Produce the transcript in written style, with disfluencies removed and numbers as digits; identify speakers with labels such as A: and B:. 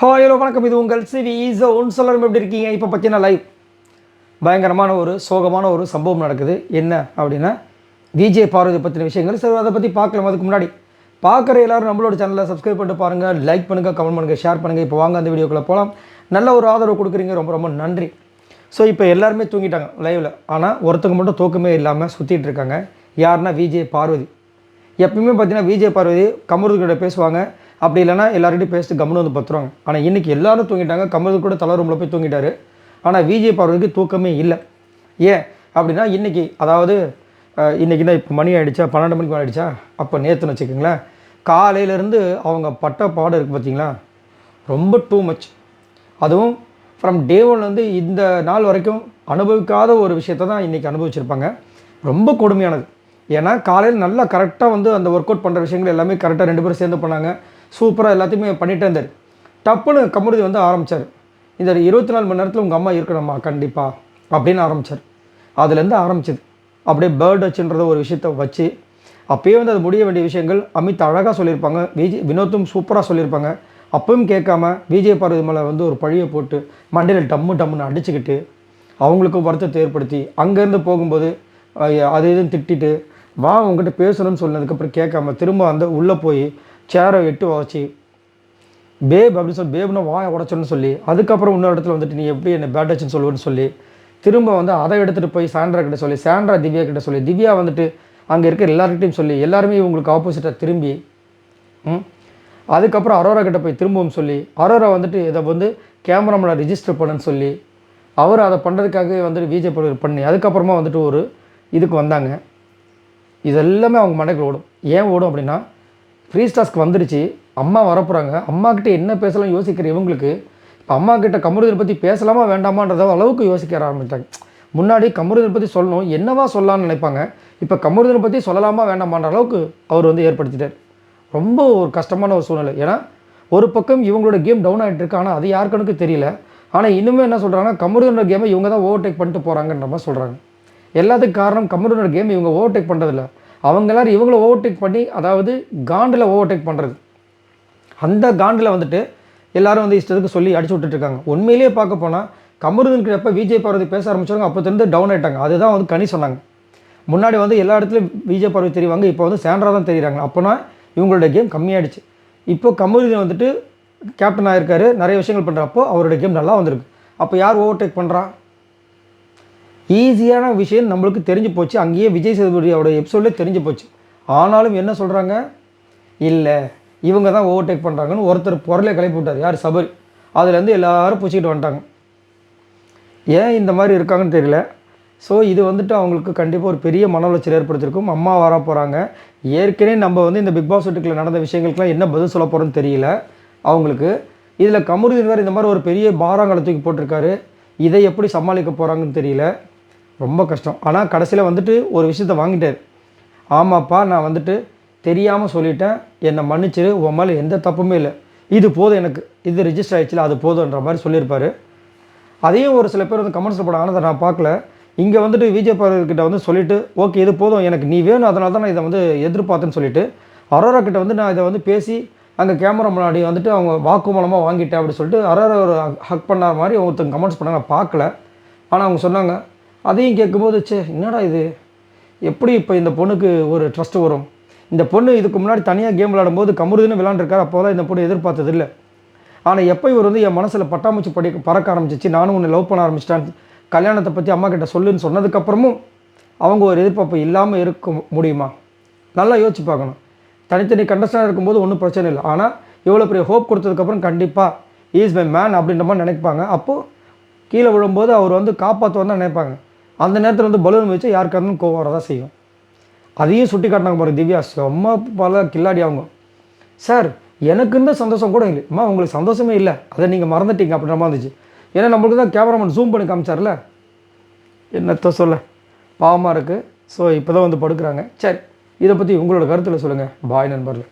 A: Hello வணக்கம், இது உங்கள் சிவி ஒன்று சொல்லணும். எப்படி இருக்கீங்க? இப்போ பார்த்தீங்கன்னா லைவ் பயங்கரமான ஒரு சோகமான ஒரு சம்பவம் நடக்குது. என்ன அப்படின்னா விஜய் பார்வதி பற்றின விஷயங்கள். சரி, அதை பற்றி பார்க்கலாம். அதுக்கு முன்னாடி பார்க்குற எல்லோரும் நம்மளோட சேனலை சப்ஸ்கிரைப் பண்ணிட்டு பாருங்கள், லைக் பண்ணுங்கள், கமெண்ட் பண்ணுங்கள், ஷேர் பண்ணுங்கள். இப்போ வாங்க அந்த வீடியோக்குள்ளே போகலாம். நல்ல ஒரு ஆதரவு கொடுக்குறீங்க, ரொம்ப ரொம்ப நன்றி. ஸோ இப்போ எல்லாருமே தூங்கிட்டாங்க லைவில். ஆனால் ஒருத்தங்க மட்டும் தூக்கமே இல்லாமல் சுற்றிட்டு இருக்காங்க. யாருன்னா விஜய் பார்வதி. எப்பயுமே பார்த்தீங்கன்னா விஜய் பார்வதி கமருதுகிட்ட பேசுவாங்க, அப்படி இல்லைனா எல்லார்கிட்டையும் பேசிட்டு கம்முன்னு வந்து பத்துருவாங்க. ஆனால் இன்றைக்கி எல்லோரும் தூங்கிட்டாங்க. கமருது கூட தலை ரூமில் போய் தூங்கிட்டார். ஆனால் விஜய் பார்வதிக்கு தூக்கமே இல்லை. ஏன் அப்படின்னா இன்றைக்கி, அதாவது இன்றைக்கி தான் இப்போ மணி ஆகிடுச்சா, 12 மணிக்கு ஆகிடுச்சா, அப்போ நேற்றுன்னு வச்சுக்கோங்களேன், காலையிலேருந்து அவங்க பட்ட பாடு இருக்குது பார்த்தீங்களா, ரொம்ப டூ மச். அதுவும் ஃப்ரம் டே ஒன்லேருந்து இந்த நாள் வரைக்கும் அனுபவிக்காத ஒரு விஷயத்தை தான் இன்றைக்கி அனுபவிச்சிருப்பாங்க. ரொம்ப கொடுமையானது. ஏன்னா காலையில் நல்லா கரெக்டாக வந்து அந்த ஒர்க் அவுட் பண்ணுற விஷயங்கள் எல்லாமே கரெக்டாக 2 பேரும் சேர்ந்து பண்ணாங்க. சூப்பராக எல்லாத்தையுமே பண்ணிகிட்டே இருந்தார். டப்புன்னு கமருதி வந்து ஆரம்பித்தார், இந்த 24 மணி நேரத்தில் உங்கள் அம்மா இருக்கணும்மா கண்டிப்பாக அப்படின்னு ஆரம்பித்தார். அதுலேருந்து ஆரம்பிச்சது அப்படியே பேர்ட் வச்சுன்றத ஒரு விஷயத்த வச்சு அப்போயே வந்து அது முடிய வேண்டிய விஷயங்கள் அமித் அழகாக சொல்லியிருப்பாங்க, வினோத்தும் சூப்பராக சொல்லியிருப்பாங்க. அப்பவும் கேட்காம விஜய் பார்வதி மேலே வந்து ஒரு பழியை போட்டு மண்டையில் டம்முன்னு அடிச்சுக்கிட்டு அவங்களுக்கும் வருத்தத்தை ஏற்படுத்தி அங்கேருந்து போகும்போது அது இதுன்னு திட்டிட்டு வா உங்கள்கிட்ட பேசணும்னு சொன்னதுக்கப்புறம் கேட்காம திரும்ப அந்த உள்ளே போய் சேரை எட்டு வச்சு பேப் அப்படின்னு சொல்லி பேப்னா வாயை உடச்சோன்னு சொல்லி, அதுக்கப்புறம் இன்னொரு இடத்துல வந்துட்டு நீ எப்படி என்னை பேட் டச்சுன்னு சொல்லுவேன்னு சொல்லி திரும்ப வந்து அதை எடுத்துகிட்டு போய் சாண்ட்ரா கிட்ட சொல்லி, சாண்ட்ரா திவ்யா கிட்ட சொல்லி, திவ்யா வந்துட்டு அங்கே இருக்கிற எல்லார்கிட்டையும் சொல்லி எல்லாருமே இவங்களுக்கு ஆப்போசிட்டாக திரும்பி அதுக்கப்புறம் அரோரா கிட்ட போய் திரும்பவும் சொல்லி, அரோரா வந்துட்டு இதை வந்து கேமராமேனை ரிஜிஸ்டர் பண்ணுன்னு சொல்லி அவர் அதை பண்ணுறதுக்காகவே வந்துட்டு விஜய் பண்ணி அதுக்கப்புறமா வந்துட்டு ஒரு இதுக்கு வந்தாங்க. இதெல்லாமே அவங்க மண்டைக்கு ஓடும். ஏன் ஓடும் அப்படின்னா ஃப்ரீ ஸ்டாஸ்க்கு வந்துடுச்சு, அம்மா வரப்போகிறாங்க, அம்மாக்கிட்ட என்ன பேசலாம் யோசிக்கிற இவங்களுக்கு இப்போ அம்மாக்கிட்ட கமருதினை பற்றி பேசலாமா வேண்டாமான்றத அளவுக்கு யோசிக்க ஆரம்பிட்டாங்க. முன்னாடி கமருதினை பற்றி சொல்லணும், என்னவா சொல்லலாம்னு நினைப்பாங்க. இப்போ கமருதினை பற்றி சொல்லலாமா வேண்டாமான்ற அளவுக்கு அவர் வந்து ஏற்படுத்திட்டார். ரொம்ப ஒரு கஷ்டமான ஒரு சூழ்நிலை. ஏன்னா ஒரு பக்கம் இவங்களோட கேம் டவுன் ஆகிட்டு இருக்கு, ஆனால் அது யாருக்கனுக்கு தெரியல. ஆனால் இன்னுமே என்ன சொல்கிறாங்கன்னா கமருதினோட கேமை இவங்க தான் ஓவர்டேக் பண்ணிட்டு போகிறாங்கன்ற மாதிரி சொல்கிறாங்க. எல்லாத்துக்கும் காரணம் கமருதினோட கேம் இவங்க ஓவர்டேக் பண்ணுறதில்ல, அவங்க எல்லோரும் இவங்கள ஓவர்டேக் பண்ணி, அதாவது காண்டில் ஓவர்டேக் பண்ணுறது. அந்த காண்டில் வந்துட்டு எல்லோரும் வந்து இஷ்டத்துக்கு சொல்லி அடிச்சு விட்டுட்ருக்காங்க. உண்மையிலேயே பார்க்க போனால் கமருதினுக்கு எப்போ விஜய் பார்வதி பேச ஆரம்பிச்சாங்க அப்போலேருந்து டவுன் ஆகிட்டாங்க. அதுதான் வந்து கனி சொன்னாங்க. முன்னாடி வந்து எல்லா இடத்துலையும் விஜய் பார்வதி தெரிவாங்க, இப்போ வந்து சாண்ட்ரா தான் தெரியுறாங்க. அப்போனா இவங்களோட கேம் கம்மியாகிடுச்சு. இப்போ கமருதின் வந்துட்டு கேப்டன் ஆகிருக்காரு, நிறைய விஷயங்கள் பண்ணுறப்போ அவரோட கேம் நல்லா வந்திருக்கு. அப்போ யார் ஓவர்டேக் பண்ணுறா? ஈஸியான விஷயம் நம்மளுக்கு தெரிஞ்சு போச்சு. அங்கேயே விஜய் சேதுபதியோட எபிசோட்லேயே தெரிஞ்சு போச்சு. ஆனாலும் என்ன சொல்கிறாங்க, இல்லை இவங்க தான் ஓவர்டேக் பண்ணுறாங்கன்னு ஒருத்தர் பொருளை கிளப்பி விட்டார். யார்? சபரி. அதுலேருந்து எல்லோரும் பூச்சிக்கிட்டு வந்துட்டாங்க. ஏன் இந்த மாதிரி இருக்காங்கன்னு தெரியல. ஸோ இது வந்துட்டு அவங்களுக்கு கண்டிப்பாக ஒரு பெரிய மன உளைச்சல் ஏற்படுத்தியிருக்கும். அம்மா வர போகிறாங்க. ஏற்கனவே நம்ம வந்து இந்த பிக் பாஸ் வீட்டுக்குள்ள நடந்த விஷயங்களுக்குலாம் என்ன பதில் சொல்ல போகிறோன்னு தெரியல அவங்களுக்கு. இதில் கமருதீன் வேறு இந்த மாதிரி ஒரு பெரிய பாராங்களை தூக்கி போட்டிருக்காரு. இதை எப்படி சமாளிக்க போகிறாங்கன்னு தெரியல. ரொம்ப கஷ்டம். ஆனால் கடைசியில் வந்துட்டு ஒரு விஷயத்த வாங்கிட்டார். ஆமாப்பா, நான் வந்துட்டு தெரியாமல் சொல்லிட்டேன், என்னை மன்னிச்சிரு, உன் மேலே எந்த தப்புமே இல்லை, இது போதும், எனக்கு இது ரிஜிஸ்டர் ஆகிடுச்சில்ல அது போதுன்ற மாதிரி சொல்லியிருப்பார். அதையும் ஒரு சில பேர் வந்து கமெண்ட்ஸில் போட, ஆனால் நான் பார்க்கல. இங்கே வந்துட்டு விஜய் பார்வதிக்கிட்ட வந்து சொல்லிவிட்டு ஓகே இது போதும், எனக்கு நீ வேணும், அதனால தான் நான் இதை வந்து எதிர்பார்த்தேன்னு சொல்லிவிட்டு அரோரா கிட்ட வந்து நான் இதை வந்து பேசி அங்கே கேமரா முன்னாடி வந்துட்டு அவங்க வாக்கு மூலமாக வாங்கிட்டேன் அப்படின்னு சொல்லிட்டு அரோரா ஒரு ஹக் பண்ண மாதிரி ஒருத்தங்க கமெண்ட்ஸ் பண்ணாங்க. நான் பார்க்கல. ஆனால் அவங்க சொன்னாங்க. அதையும் கேட்கும்போது என்னடா இது, எப்படி இப்போ இந்த பொண்ணுக்கு ஒரு ட்ரஸ்ட்டு வரும்? இந்த பொண்ணு இதுக்கு முன்னாடி தனியாக கேம் விளையாடும்போது கமருதின்னு விளையாண்டுருக்காரு, அப்போ தான் இந்த பொண்ணு எதிர்பார்த்தது இல்லை. ஆனால் எப்போ இவர் வந்து என் மனசில் பட்டாம்பூச்சி பறக்க ஆரம்பிச்சிச்சு, நானும் உன்னை லவ் பண்ண ஆரம்பிச்சிட்டேன், கல்யாணத்தை பற்றி அம்மா கிட்ட சொல்லுன்னு சொன்னதுக்கப்புறமும் அவங்க ஒரு எதிர்பார்ப்பு இல்லாமல் இருக்க முடியுமா? நல்லா யோசிச்சு பார்க்கணும். தனித்தனி கண்டஸ்டாக இருக்கும்போது ஒன்றும் பிரச்சனை இல்லை. ஆனால் இவ்வளோ பெரிய ஹோப் கொடுத்ததுக்கப்புறம் கண்டிப்பாக ஈஸ் மை மேன் அப்படின்ற மாதிரி நினைப்பாங்க. அப்போது கீழே விழும்போது அவர் வந்து காப்பாற்றுவான்னு தான் நினைப்பாங்க. அந்த நேரத்தில் வந்து பலூன் வச்சு யாருக்காரும் கோவம் வரதான் செய்யும். அதையும் சுட்டி காட்டினாங்க பாருங்க திவ்யா, செம்ம பல கில்லாடி அவங்க. சார் எனக்கு இருந்த சந்தோஷம் கூட இல்லை, அம்மா உங்களுக்கு சந்தோஷமே இல்லை, அதை நீங்கள் மறந்துட்டீங்க அப்படின்ற மாதிரி இருந்துச்சு. ஏன்னா நம்மளுக்கு தான் கேமராமேன் ஜூம் பண்ணி காமிச்சார்ல, என்னத்த சொல்ல பாவமாக இருக்குது. ஸோ இப்போ தான் வந்து படுக்கிறாங்க. சரி, இதை பற்றி உங்களோட கருத்தில் சொல்லுங்கள். பாய் நண்பர்கள்.